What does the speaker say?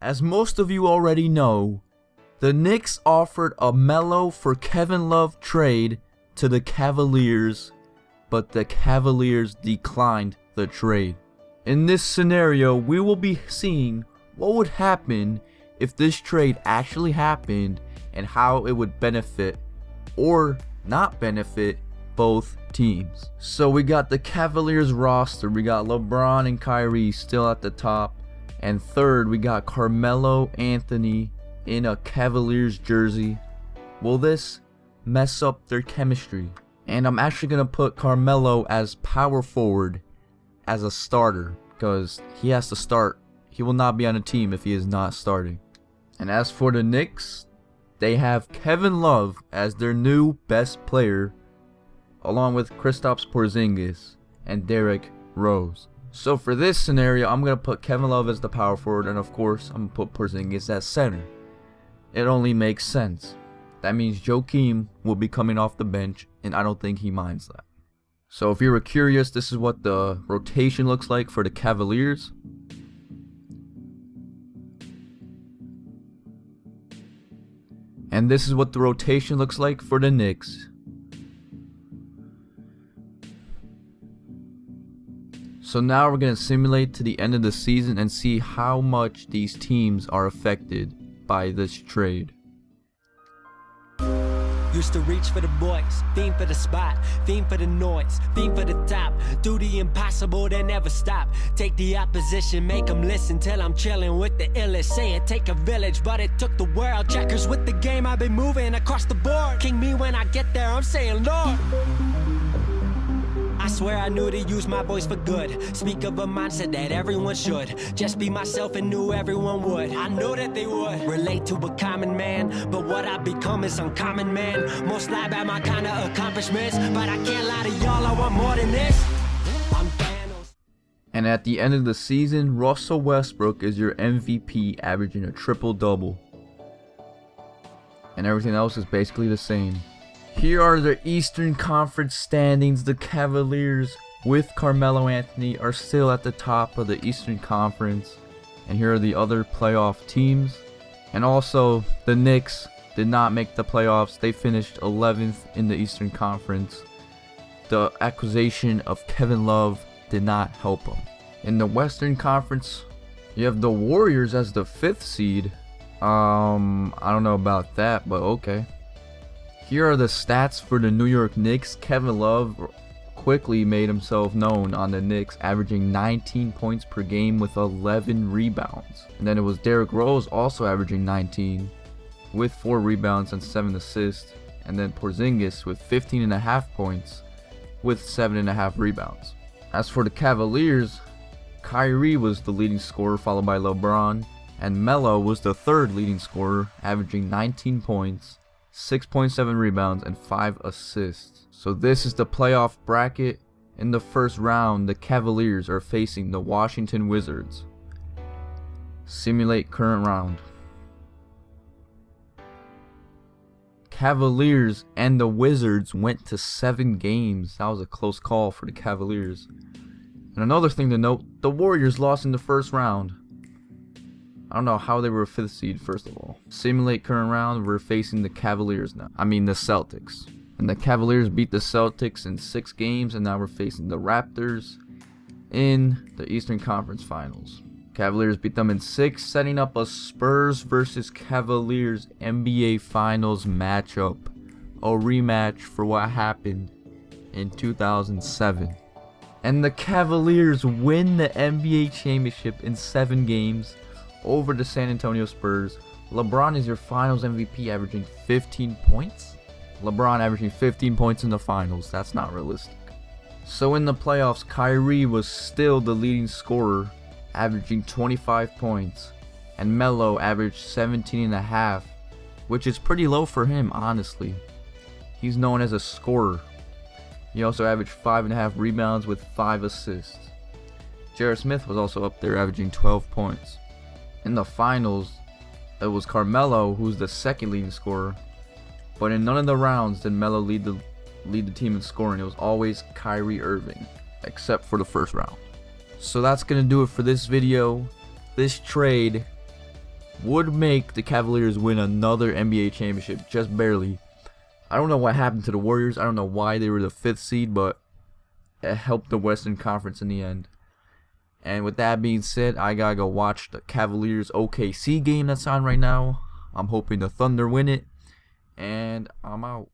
As most of you already know, the Knicks offered a Melo for Kevin Love trade to the Cavaliers, but the Cavaliers declined the trade. In this scenario, we will be seeing what would happen if this trade actually happened and how it would benefit or not benefit both teams. So we got the Cavaliers roster. We got LeBron and Kyrie still at the top. And third, we got Carmelo Anthony in a Cavaliers jersey. Will this mess up their chemistry? And I'm actually going to put Carmelo as power forward as a starter because he has to start. He will not be on a team if he is not starting. And as for the Knicks, they have Kevin Love as their new best player, along with Kristaps Porzingis and Derrick Rose. So for this scenario, I'm going to put Kevin Love as the power forward, and of course, I'm going to put Porzingis as center. It only makes sense. That means Joakim will be coming off the bench, and I don't think he minds that. So if you were curious, this is what the rotation looks like for the Cavaliers. And this is what the rotation looks like for the Knicks. So now we're going to simulate to the end of the season and see how much these teams are affected by this trade. Used to reach for the boys, theme for the spot, theme for the noise, theme for the top. Do the impossible, then never stop. Take the opposition, make them listen till I'm chilling with the illest. Say it take a village, but it took the world. Checkers with the game, I've been moving across the board. King me when I get there, I'm saying Lord. I swear I knew to use my voice for good. Speak of a mindset that everyone should. Just be myself and knew everyone would. I know that they would relate to a common man, but what I become is uncommon, man. Most lie about my kind of accomplishments, but I can't lie to y'all, I want more than this. I'm Thanos. And at the end of the season, Russell Westbrook is your MVP, averaging a triple-double. And everything else is basically the same. Here are the Eastern Conference standings. The Cavaliers with Carmelo Anthony are still at the top of the Eastern Conference. And here are the other playoff teams. And also, the Knicks did not make the playoffs. They finished 11th in the Eastern Conference. The acquisition of Kevin Love did not help them. In the Western Conference, you have the Warriors as the 5th seed. I don't know about that, but okay. Here are the stats for the New York Knicks. Kevin Love quickly made himself known on the Knicks, averaging 19 points per game with 11 rebounds. And then it was Derrick Rose also averaging 19 with 4 rebounds and 7 assists. And then Porzingis with 15.5 points with 7.5 rebounds. As for the Cavaliers, Kyrie was the leading scorer, followed by LeBron. And Melo was the 3rd leading scorer, averaging 19 points. 6.7 rebounds and 5 assists. So this is the playoff bracket. In the first round, the Cavaliers are facing the Washington Wizards. Simulate current round. Cavaliers and the Wizards went to 7 games. That was a close call for the Cavaliers. And another thing to note, the Warriors lost in the first round. I don't know how they were a 5th seed, first of all. Simulate current round, we're facing the Cavaliers now. I mean the Celtics. And the Cavaliers beat the Celtics in 6 games, and now we're facing the Raptors in the Eastern Conference Finals. Cavaliers beat them in 6, setting up a Spurs versus Cavaliers NBA Finals matchup. A rematch for what happened in 2007. And the Cavaliers win the NBA Championship in 7 games. Over the San Antonio Spurs. LeBron is your finals MVP, averaging 15 points. LeBron averaging 15 points in the finals. That's not realistic. So in the playoffs, Kyrie was still the leading scorer, averaging 25 points. And Melo averaged 17.5, which is pretty low for him, honestly. He's known as a scorer. He also averaged 5.5 rebounds with 5 assists. J.R. Smith was also up there, averaging 12 points. In the finals, it was Carmelo who's the 2nd leading scorer, but in none of the rounds did Melo lead the team in scoring. It was always Kyrie Irving, except for the first round. So that's gonna do it for this video. This trade would make the Cavaliers win another NBA championship, just barely. I don't know what happened to the Warriors. I don't know why they were the 5th seed, but it helped the Western Conference in the end. And with that being said, I gotta go watch the Cavaliers OKC game that's on right now. I'm hoping the Thunder win it, and I'm out.